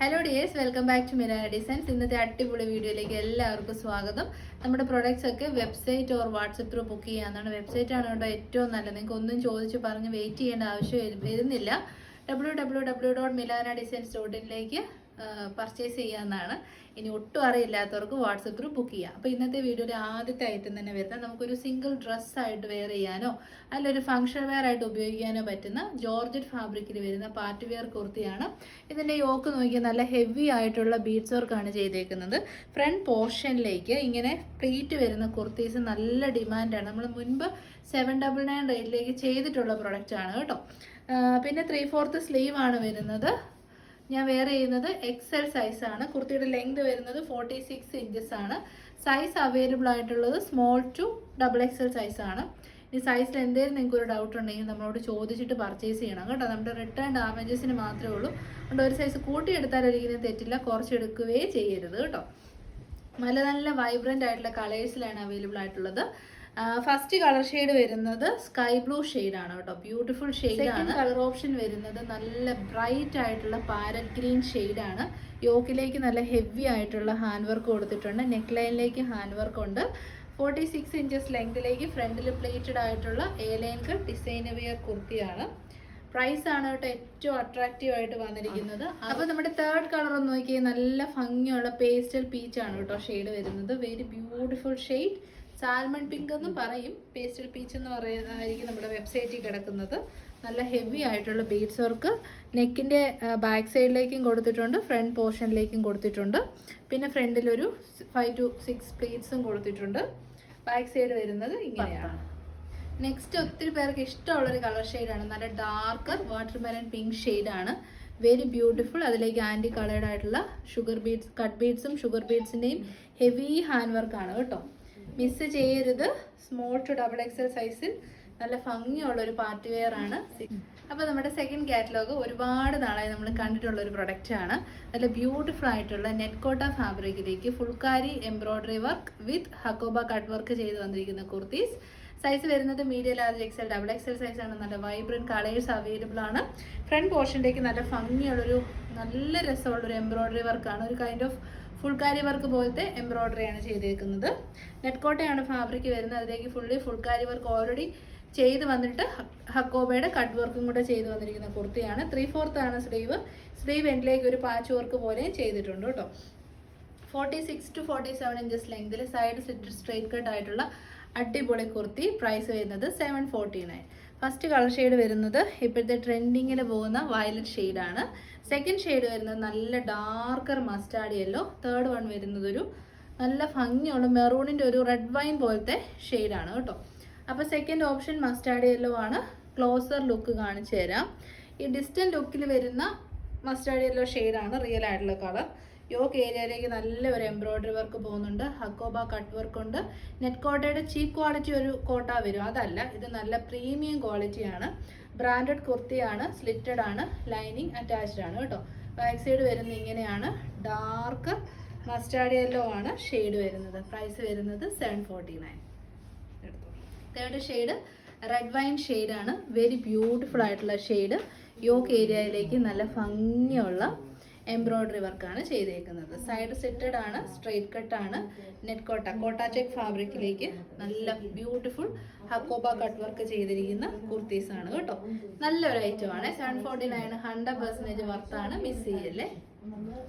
Hello dears, welcome back to Mirana designs. ഇന്നത്തെ അടിപൊളി വീഡിയോയിലേക്ക് എല്ലാവർക്കും സ്വാഗതം. നമ്മുടെ പ്രൊഡക്ട്സ് ഒക്കെ website or WhatsApp through book ചെയ്യാവുന്നതാണ്. വെബ്സൈറ്റ് ആണ് കേട്ടോ ഏറ്റവും നല്ലത്. നിങ്ങൾക്ക് ഒന്നും ചോദിച്ച് പറഞ്ഞ് വെയിറ്റ് ചെയ്യേണ്ട ആവശ്യം വരുന്നില്ല. www.milanadesigns.in പർച്ചേസ് ചെയ്യാവുന്നതാണ്. ഇനി ഒട്ടും അറിയില്ലാത്തവർക്ക് വാട്സപ്പ് ത്രൂ ബുക്ക് ചെയ്യാം. അപ്പോൾ ഇന്നത്തെ വീഡിയോയിൽ ആദ്യത്തെ ഐറ്റം തന്നെ വരുന്നത് നമുക്കൊരു സിംഗിൾ ഡ്രസ്സായിട്ട് വെയർ ചെയ്യാനോ അല്ലൊരു ഫംഗ്ഷൻ വെയർ ആയിട്ട് ഉപയോഗിക്കാനോ പറ്റുന്ന ജോർജറ്റ് ഫാബ്രിക്കിൽ വരുന്ന പാർട്ടി വെയർ കുർത്തിയാണ്. ഇതിൻ്റെ യോക്ക് നോക്കിയാൽ നല്ല ഹെവി ആയിട്ടുള്ള ബീഡ്സ് വർക്കാണ് ചെയ്തേക്കുന്നത്. ഫ്രണ്ട് പോർഷനിലേക്ക് ഇങ്ങനെ പ്ലീറ്റ് വരുന്ന കുർത്തീസ് നല്ല ഡിമാൻഡാണ്. നമ്മൾ മുൻപ് 799 റേറ്റിലേക്ക് ചെയ്തിട്ടുള്ള പ്രൊഡക്റ്റാണ് കേട്ടോ. പിന്നെ 3/4 സ്ലീവ് ആണ് വരുന്നത്. ഞാൻ വെയർ ചെയ്യുന്നത് XL സൈസാണ്. കുർത്തിയുടെ ലെങ്ത് വരുന്നത് 46 ഇഞ്ചസ് ആണ്. സൈസ് അവൈലബിൾ ആയിട്ടുള്ളത് സ്മോൾ ടു XXL സൈസാണ്. ഈ സൈസിൽ എന്തെങ്കിലും നിങ്ങൾക്ക് ഒരു ഡൗട്ട് ഉണ്ടെങ്കിൽ നമ്മളോട് ചോദിച്ചിട്ട് പർച്ചേസ് ചെയ്യണം കേട്ടോ. നമ്മുടെ റിട്ടേൺ ഡാമേജസിന് മാത്രമേ ഉള്ളൂ. അതുകൊണ്ട് ഒരു സൈസ് കൂട്ടിയെടുത്താൽ ഒരിക്കലും തെറ്റില്ല, കുറച്ചെടുക്കുകയേ ചെയ്യരുത് കേട്ടോ. നല്ല നല്ല വൈബ്രൻ്റ് ആയിട്ടുള്ള കളേഴ്സിലാണ് അവൈലബിൾ ആയിട്ടുള്ളത്. ഫസ്റ്റ് കളർ ഷെയ്ഡ് വരുന്നത് സ്കൈ ബ്ലൂ ഷെയ്ഡാണ് കേട്ടോ. ബ്യൂട്ടിഫുൾ ഷെയ്ഡാണ്. കളർ ഓപ്ഷൻ വരുന്നത് നല്ല ബ്രൈറ്റ് ആയിട്ടുള്ള പാരറ്റ് ഗ്രീൻ ഷെയ്ഡാണ്. യോക്കിലേക്ക് നല്ല ഹെവി ആയിട്ടുള്ള ഹാൻഡ് വർക്ക് കൊടുത്തിട്ടുണ്ട്. നെക്ക് ലൈനിലേക്ക് ഹാൻഡ് വർക്ക് ഉണ്ട്. 46 ഇഞ്ചസ് ലെങ്തിലേക്ക് ഫ്രണ്ടിൽ പ്ലേറ്റഡ് ആയിട്ടുള്ള A line cut design wear കുർത്തിയാണ്. പ്രൈസ് ആണ് കേട്ടോ ഏറ്റവും അട്രാക്റ്റീവ് ആയിട്ട് വന്നിരിക്കുന്നത്. അപ്പോൾ നമ്മുടെ തേർഡ് കളർ ഒന്ന് നോക്കിയാൽ നല്ല ഭംഗിയുള്ള പേസ്റ്റൽ പീച്ച് ആണ് കേട്ടോ ഷെയ്ഡ് വരുന്നത്. Very beautiful shade. Salmon pink എന്നും പറയും, പേസ്റ്റൽ പീച്ച് എന്ന് പറയുന്നതായിരിക്കും നമ്മുടെ വെബ്സൈറ്റിൽ കിടക്കുന്നത്. നല്ല ഹെവി ആയിട്ടുള്ള ബീഡ്സ് വർക്ക് നെക്കിൻ്റെ ബാക്ക് സൈഡിലേക്കും കൊടുത്തിട്ടുണ്ട്, ഫ്രണ്ട് പോർഷനിലേക്കും കൊടുത്തിട്ടുണ്ട്. പിന്നെ ഫ്രണ്ടിലൊരു 5 to 6 പ്ലീറ്റ്സും കൊടുത്തിട്ടുണ്ട്. ബാക്ക് സൈഡ് വരുന്നത് ഇങ്ങനെയാണ്. നെക്സ്റ്റ് ഒത്തിരി പേർക്ക് ഇഷ്ടമുള്ളൊരു കളർ ഷെയ്ഡാണ്. നല്ല ഡാർക്കർ വാട്ടർമെലൺ പിങ്ക് ഷെയ്ഡാണ്. Very beautiful. അതിലേക്ക് ആൻറ്റി കളേർഡ് ആയിട്ടുള്ള ഷുഗർ ബീഡ്സ്, കട്ട് ബീഡ്സും ഷുഗർ ബീഡ്സിൻ്റെയും ഹെവി ഹാൻഡ് വർക്കാണ് കേട്ടോ. മിസ് ചെയ്യരുത്. സ്മോൾ ടു XXL സൈസിൽ നല്ല ഭംഗിയുള്ളൊരു പാർട്ടി വെയർ ആണ്. അപ്പോൾ നമ്മുടെ സെക്കൻഡ് കാറ്റലോഗ് ഒരുപാട് നാളായി നമ്മൾ കണ്ടിട്ടുള്ള ഒരു പ്രൊഡക്റ്റാണ്. നല്ല ബ്യൂട്ടിഫുൾ ആയിട്ടുള്ള നെറ്റ് കോട്ട ഫാബ്രിക്കിലേക്ക് phulkari embroidery work with Hakoba cut work ചെയ്ത് വന്നിരിക്കുന്ന കുർത്തീസ്. സൈസ് വരുന്നത് മീഡിയം, ലാർജ്, XL, XXL സൈസാണ്. നല്ല വൈബ്രൻറ്റ് കളേഴ്സ് അവൈലബിൾ ആണ്. ഫ്രണ്ട് പോർഷനിലേക്ക് നല്ല ഭംഗിയുള്ളൊരു നല്ല രസമുള്ളൊരു എംബ്രോയ്ഡറി വർക്കാണ്. ഒരു കൈൻഡ് ഓഫ് ഫുൾക്കാരി വർക്ക് പോലത്തെ എംബ്രോയ്ഡറിയാണ് ചെയ്തേക്കുന്നത്. നെറ്റ് കോട്ടയാണ് ഫാബ്രിക് വരുന്നത്. അതിലേക്ക് ഫുൾക്കാരി വർക്ക് ഓൾറെഡി ചെയ്ത് വന്നിട്ട് ഹക്കോബയുടെ കട്ട് വർക്കും കൂടെ ചെയ്ത് വന്നിരിക്കുന്ന കുർത്തിയാണ്. 3/4 ആണ് സ്ലീവ്. സ്ലീവ് എൻഡിലേക്ക് ഒരു പാച്ച് വർക്ക് പോലെ ചെയ്തിട്ടുണ്ട് കേട്ടോ. 46 to 47 ഇഞ്ചസ് ലെങ്തിൽ സൈഡ് സ്ട്രെയിറ്റ് കട്ട് ആയിട്ടുള്ള അടിപൊളി കുർത്തി. പ്രൈസ് വരുന്നത് 749. ഫസ്റ്റ് കളർ ഷെയ്ഡ് വരുന്നത് ഇപ്പോഴത്തെ ട്രെൻഡിങ്ങിൽ പോകുന്ന വയലറ്റ് ഷെയ്ഡാണ്. സെക്കൻഡ് ഷെയ്ഡ് വരുന്നത് നല്ല darker mustard yellow. Third one വരുന്നത് ഒരു നല്ല ഭംഗിയുള്ള മെറൂണിൻ്റെ ഒരു റെഡ് വൈൻ പോലത്തെ ഷെയ്ഡാണ് കേട്ടോ. അപ്പോൾ സെക്കൻഡ് ഓപ്ഷൻ മസ്റ്റാർഡ് യെല്ലോ ആണ്. ക്ലോസർ ലുക്ക് കാണിച്ചു തരാം. ഈ ഡിസ്റ്റൻറ്റ് ലുക്കിൽ വരുന്ന മസ്റ്റാർഡ് യെല്ലോ ഷെയ്ഡാണ് റിയൽ ആയിട്ടുള്ള കളർ. യോക്ക് ഏരിയയിലേക്ക് നല്ല ഒരു എംബ്രോയ്ഡറി വർക്ക് പോകുന്നുണ്ട്. ഹക്കോബ കട്ട് വർക്ക് ഉണ്ട്. നെറ്റ് കോട്ടയുടെ ചീപ്പ് ക്വാളിറ്റി ഒരു കോട്ട വരും, അതല്ല, ഇത് നല്ല പ്രീമിയം ക്വാളിറ്റിയാണ്. ബ്രാൻഡഡ് കുർത്തിയാണ്. സ്ലിറ്റഡ് ആണ്. ലൈനിങ് അറ്റാച്ച്ഡ് ആണ് കേട്ടോ. ബാക്ക് സൈഡ് വരുന്നത് ഇങ്ങനെയാണ്. ഡാർക്ക് മസ്റ്റാർഡ് യെല്ലോ ആണ് ഷെയ്ഡ് വരുന്നത്. പ്രൈസ് വരുന്നത് 749. തേർഡ് ഷെയ്ഡ് റെഡ് വൈൻ ഷെയ്ഡാണ്. വെരി ബ്യൂട്ടിഫുൾ ആയിട്ടുള്ള ഷെയ്ഡ്. യോക്ക് ഏരിയയിലേക്ക് നല്ല ഭംഗിയുള്ള എംബ്രോയ്ഡറി വർക്കാണ് ചെയ്തേക്കുന്നത്. സൈഡ് സെറ്റഡ് ആണ്. സ്ട്രെയിറ്റ് കട്ടാണ്. നെറ്റ് കോട്ട ചെക്ക് ഫാബ്രിക്കിലേക്ക് നല്ല ബ്യൂട്ടിഫുൾ ഹക്കോബ കട്ട് വർക്ക് ചെയ്തിരിക്കുന്ന കുർത്തീസാണ് കേട്ടോ. നല്ലൊരു ഐറ്റമാണ്. 749 100% വർത്താണ്. മിസ് ചെയ്യല്ലേ.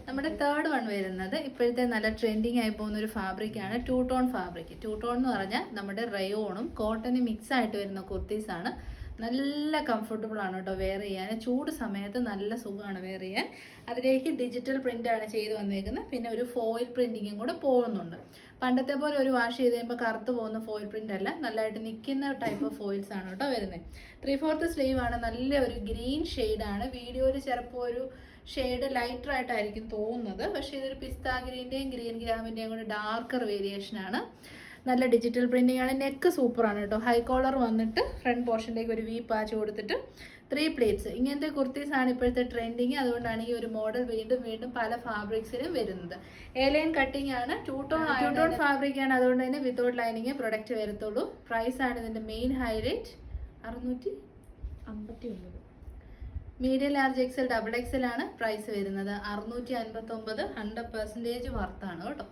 നമ്മുടെ തേർഡ് വൺ വരുന്നത് ഇപ്പോഴത്തെ നല്ല ട്രെൻഡിങ് ആയി പോകുന്ന ഒരു ഫാബ്രിക്കാണ്. 2 ടോൺ ഫാബ്രിക്. 2 ടോൺ എന്ന് പറഞ്ഞാൽ നമ്മുടെ റയോണും കോട്ടനും മിക്സ് ആയിട്ട് വരുന്ന കുർത്തീസാണ്. നല്ല കംഫർട്ടബിൾ ആണ് കേട്ടോ വെയർ ചെയ്യാൻ. ചൂട് സമയത്ത് നല്ല സുഖമാണ് വെയർ ചെയ്യാൻ. അതിലേക്ക് ഡിജിറ്റൽ പ്രിൻ്റാണ് ചെയ്ത് വന്നേക്കുന്നത്. പിന്നെ ഒരു ഫോയിൽ പ്രിൻറ്റിങ്ങും കൂടെ പോകുന്നുണ്ട്. പണ്ടത്തെ പോലെ ഒരു വാഷ് ചെയ്ത് കഴിയുമ്പോൾ കറുത്ത് പോകുന്ന ഫോയിൽ പ്രിൻ്റ് അല്ല, നല്ലതായിട്ട് നിൽക്കുന്ന ടൈപ്പ് ഓഫ് ഫോയിൽസ് ആണ് കേട്ടോ വരുന്നത്. 3/4 സ്ലീവ് ആണ്. നല്ല ഒരു ഗ്രീൻ ഷെയ്ഡാണ്. വീഡിയോയിൽ ചിലപ്പോൾ ഒരു ഷെയ്ഡ് ലൈറ്റർ ആയിട്ടായിരിക്കും തോന്നുന്നത്, പക്ഷേ ഇതൊരു പിസ്ത ഗ്രീൻ്റെയും ഗ്രീൻ ഗ്രാമിൻ്റെയും കൂടെ ഡാർക്കർ വേരിയേഷനാണ്. നല്ല ഡിജിറ്റൽ പ്രിൻറ്റിംഗ് ആണ്. നെക്ക് സൂപ്പറാണ് കേട്ടോ. ഹൈ കോളർ വന്നിട്ട് ഫ്രണ്ട് പോർഷനിലേക്ക് ഒരു വി പാച്ച് കൊടുത്തിട്ട് 3 പ്ലേറ്റ്സ്. ഇങ്ങനത്തെ കുർത്തീസാണ് ഇപ്പോഴത്തെ ട്രെൻഡിങ്. അതുകൊണ്ടാണ് ഈ ഒരു മോഡൽ വീണ്ടും പല ഫാബ്രിക്സിലും വരുന്നത്. എ ലൈൻ കട്ടിംഗ് ആണ്. 2 ടോൺ ഫാബ്രിക് ആണ്. അതുകൊണ്ട് തന്നെ വിത്തൗട്ട് ലൈനിങ് പ്രൊഡക്റ്റ് വരത്തുള്ളൂ. പ്രൈസ് ആണ് ഇതിൻ്റെ main highlight. 659. Medium large XL double XL ആണ് പ്രൈസ് വരുന്നത് 659. 100% വർത്താണ് കേട്ടോ.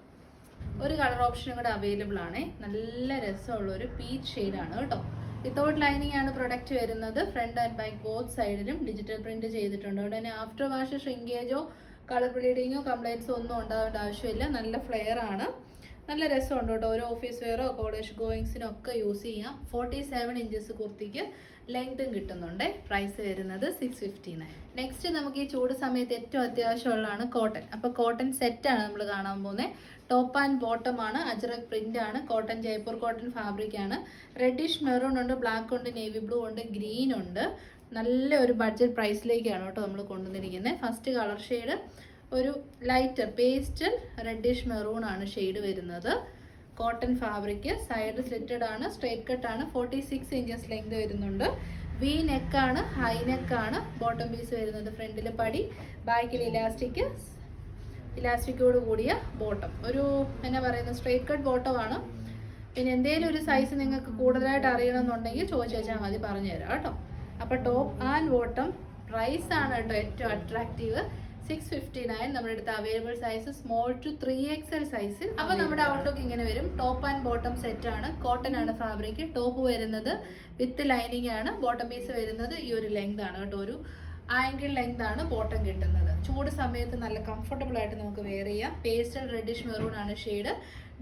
ഒരു കളർ ഓപ്ഷനും കൂടെ അവൈലബിൾ ആണ്. നല്ല രസമുള്ള ഒരു പീച്ച് ഷെയ്ഡാണ് കേട്ടോ. വിത്തൗട്ട് ലൈനിങ് ആണ് പ്രൊഡക്റ്റ് വരുന്നത്. ഫ്രണ്ട് ആൻഡ് ബാക്ക് ബോത്ത് സൈഡിലും ഡിജിറ്റൽ പ്രിന്റ് ചെയ്തിട്ടുണ്ട്. ഉടനെ ആഫ്റ്റർ വാഷ് ഷ്രിങ്കേജോ കളർ ബ്ലീഡിങ്ങോ കംപ്ലൈൻസോ ഒന്നും ഉണ്ടാവേണ്ട ആവശ്യമില്ല. നല്ല ഫ്ലെയർ ആണ്. നല്ല രസമുണ്ട് കേട്ടോ. ഒരു ഓഫീസ് വെയറോ കോളേജ് ഗോയിങ്സിനോ ഒക്കെ യൂസ് ചെയ്യാം. 47 ഇഞ്ചസ് കുർത്തിക്ക് ലെങ്തും കിട്ടുന്നുണ്ട്. പ്രൈസ് വരുന്നത് 659. നെക്സ്റ്റ് നമുക്ക് ഈ ചൂട് സമയത്ത് ഏറ്റവും അത്യാവശ്യമുള്ളതാണ് കോട്ടൺ. അപ്പോൾ കോട്ടൺ സെറ്റാണ് നമ്മൾ കാണാൻ പോകുന്നത്. ടോപ്പ് ആൻഡ് ബോട്ടം ആണ്. അജ്രക് പ്രിന്റ് ആണ്. കോട്ടൺ ജയ്പൂർ കോട്ടൺ ഫാബ്രിക് ആണ്. റെഡിഷ് മെറൂൺ ഉണ്ട്, ബ്ലാക്ക് ഉണ്ട്, നേവി ബ്ലൂ ഉണ്ട്, ഗ്രീൻ ഉണ്ട്. നല്ല ഒരു ബഡ്ജറ്റ് പ്രൈസിലേക്കാണ് കേട്ടോ നമ്മൾ കൊണ്ടുവന്നിരിക്കുന്നത്. ഫസ്റ്റ് കളർ ഷെയ്ഡ് ഒരു ലൈറ്റർ പേസ്റ്റൽ റെഡിഷ് മെറൂൺ ആണ് ഷെയ്ഡ് വരുന്നത്. കോട്ടൺ ഫാബ്രിക്, സൈഡ് സ്ലിറ്റഡ് ആണ്, സ്ട്രേറ്റ് കട്ട് ആണ്. 46 ഇഞ്ചസ് ലെങ്ത് വരുന്നുണ്ട്. വി നെക്ക് ആണ്, ഹൈ നെക്ക് ആണ്. ബോട്ടം പീസ് വരുന്നത് ഫ്രണ്ടിൽ പടി, ബാക്കിൽ ഇലാസ്റ്റിക്കോട് കൂടിയ ബോട്ടം. ഒരു എന്നാ പറയുന്നത് സ്ട്രേറ്റ് കട്ട് ബോട്ടം ആണ്. പിന്നെ എന്തെങ്കിലും ഒരു സൈസ് നിങ്ങൾക്ക് കൂടുതലായിട്ട് അറിയണമെന്നുണ്ടെങ്കിൽ ചോദിച്ചു വെച്ചാൽ മതി, പറഞ്ഞു തരാം കേട്ടോ. അപ്പോൾ ടോപ്പ് ആൻഡ് ബോട്ടം പ്രൈസ് ആണ് കേട്ടോ ഏറ്റവും അട്രാക്റ്റീവ്. 659. നമ്മുടെ അടുത്ത് available size small to 3XL സൈസിൽ. അപ്പോൾ നമ്മുടെ ഔട്ട്ലുക്ക് ഇങ്ങനെ വരും. ടോപ്പ് ആൻഡ് ബോട്ടം സെറ്റ് ആണ്. കോട്ടൺ ആണ് ഫാബ്രിക്. ടോപ്പ് വരുന്നത് വിത്ത് ലൈനിങ് ആണ്. ബോട്ടം പീസ് വരുന്നത് ഈ ഒരു ലെങ്ത് ആണ് കേട്ടോ. ഒരു ആംഗിൾ ലെങ്ത് ആണ് ബോട്ടം കിട്ടുന്നത്. ചൂട് സമയത്ത് നല്ല കംഫർട്ടബിൾ ആയിട്ട് നമുക്ക് വെയർ ചെയ്യാം. പേസ്റ്റൽ റെഡിഷ് മെറൂൺ ആണ് ഷെയ്ഡ്.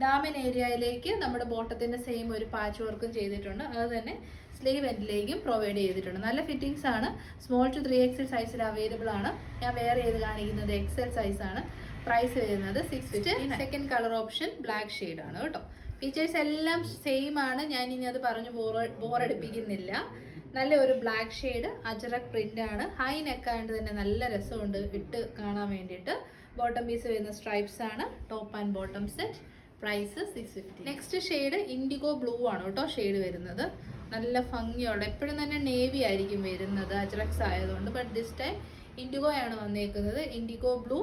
ഡാമൻ ഏരിയയിലേക്ക് നമ്മുടെ ബോട്ടത്തിന്റെ സെയിം ഒരു പാച്ച് വർക്കും ചെയ്തിട്ടുണ്ട്. അത് തന്നെ സ്ലീവ് എൻഡിലേക്കും പ്രൊവൈഡ് ചെയ്തിട്ടുണ്ട്. നല്ല ഫിറ്റിംഗ്സ് ആണ്. സ്മോൾ ടു 3XL സൈസിൽ അവൈലബിൾ ആണ്. ഞാൻ വെയർ ചെയ്ത് കാണിക്കുന്നത് XL സൈസ് ആണ്. പ്രൈസ് വരുന്നത് 650. Second colour option black shade ആണ് കേട്ടോ. ഫീച്ചേഴ്സ് എല്ലാം സെയിം ആണ്. ഞാൻ ഇനി അത് പറഞ്ഞു ബോറടിപ്പിക്കുന്നില്ല. നല്ല ഒരു ബ്ലാക്ക് ഷെയ്ഡ് അജ്രക് പ്രിന്റ് ആണ്. ഹൈ നെക്ക് ആയിട്ട് തന്നെ നല്ല രസമുണ്ട് ഇട്ട് കാണാൻ വേണ്ടിയിട്ട്. ബോട്ടം പീസ് വരുന്ന സ്ട്രൈപ്സ് ആണ്. Top and bottom set. Price 650. Next shade indigo blue ആണ് കേട്ടോ ഷെയ്ഡ് വരുന്നത്. നല്ല ഭംഗിയുള്ള, എപ്പോഴും തന്നെ നേവി ആയിരിക്കും വരുന്നത് അജ്രക്സ് ആയതുകൊണ്ട്. ബട്ട് ദിസ് ടൈം ഇൻഡിഗോ ആണ് വന്നേക്കുന്നത്. IndiGo blue.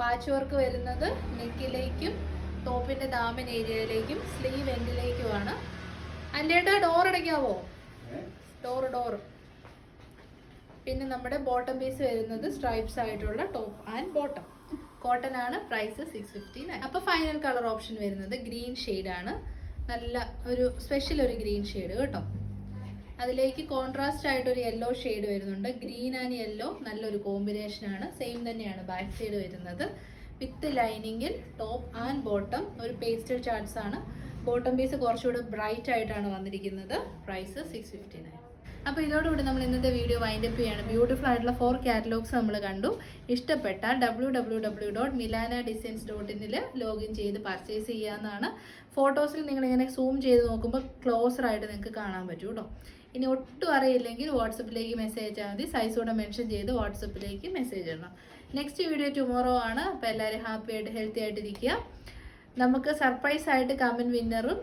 പാച്ച് വർക്ക് വരുന്നത് നെക്കിലേക്കും ടോപ്പിന്റെ ദാമൻ ഏരിയയിലേക്കും സ്ലീവ് എൻഡിലേക്കുമാണ്. അതിൻ്റെ ഡോർ അടയ്ക്കാവോ? ഡോർ. പിന്നെ നമ്മുടെ ബോട്ടം പീസ് വരുന്നത് സ്ട്രൈപ്സ് ആയിട്ടുള്ള ടോപ്പ് ആൻഡ് ബോട്ടം. കോട്ടൺ ആണ്. പ്രൈസ് 659. അപ്പോൾ ഫൈനൽ കളർ ഓപ്ഷൻ വരുന്നത് ഗ്രീൻ ഷെയ്ഡ് ആണ്. നല്ല ഒരു സ്പെഷ്യൽ ഒരു ഗ്രീൻ ഷെയ്ഡ് കേട്ടോ. അതിലേക്ക് കോൺട്രാസ്റ്റ് ആയിട്ട് ഒരു യെല്ലോ ഷെയ്ഡ് വരുന്നുണ്ട്. ഗ്രീൻ ആൻഡ് യെല്ലോ നല്ലൊരു കോമ്പിനേഷൻ ആണ്. സെയിം തന്നെയാണ് ബാക്ക് സൈഡ് വരുന്നത്. വിത്ത് ലൈനിങ്ങിൽ ടോപ്പ് ആൻഡ് ബോട്ടം ഒരു പേസ്റ്റൽ ചാർട്ട്സ് ആണ്. ബോട്ടം പീസ് കുറച്ചുകൂടി ബ്രൈറ്റ് ആയിട്ടാണ് വന്നിരിക്കുന്നത്. പ്രൈസ് 659. അപ്പോൾ ഇതോടുകൂടി നമ്മൾ ഇന്നത്തെ വീഡിയോ വൈൻഡപ്പ് ചെയ്യാണ്. ബ്യൂട്ടിഫുൾ ആയിട്ടുള്ള 4 കാറ്റലോഗ്സ് നമ്മൾ കണ്ടു. ഇഷ്ടപ്പെട്ടാൽ www.milanadesigns.in ലോഗിൻ ചെയ്ത് പർച്ചേസ് ചെയ്യാവുന്നതാണ്. ഫോട്ടോസിൽ നിങ്ങളിങ്ങനെ സൂം ചെയ്ത് നോക്കുമ്പോൾ ക്ലോസർ ആയിട്ട് നിങ്ങൾക്ക് കാണാൻ പറ്റും കേട്ടോ. ഇനി ഒട്ടും അറിയില്ലെങ്കിൽ വാട്സപ്പിലേക്ക് മെസ്സേജ് അയച്ചാൽ മതി. സൈസ് കൂടെ മെൻഷൻ ചെയ്ത് വാട്സപ്പിലേക്ക് മെസ്സേജ് ഇടണം. നെക്സ്റ്റ് വീഡിയോ ടുമോറോ ആണ്. അപ്പോൾ എല്ലാവരും ഹാപ്പി ആയിട്ട് ഹെൽത്തി ആയിട്ടിരിക്കുക. നമുക്ക് സർപ്രൈസ് ആയിട്ട് കമൻറ്റ് വിന്നറും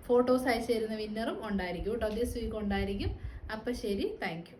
ഫോട്ടോസ് അയച്ചു തരുന്ന വിന്നറും ഉണ്ടായിരിക്കും കേട്ടോ. ദിസ് വീക്ക് ഉണ്ടായിരിക്കും. അപ്പോൾ ശരി, താങ്ക് യു.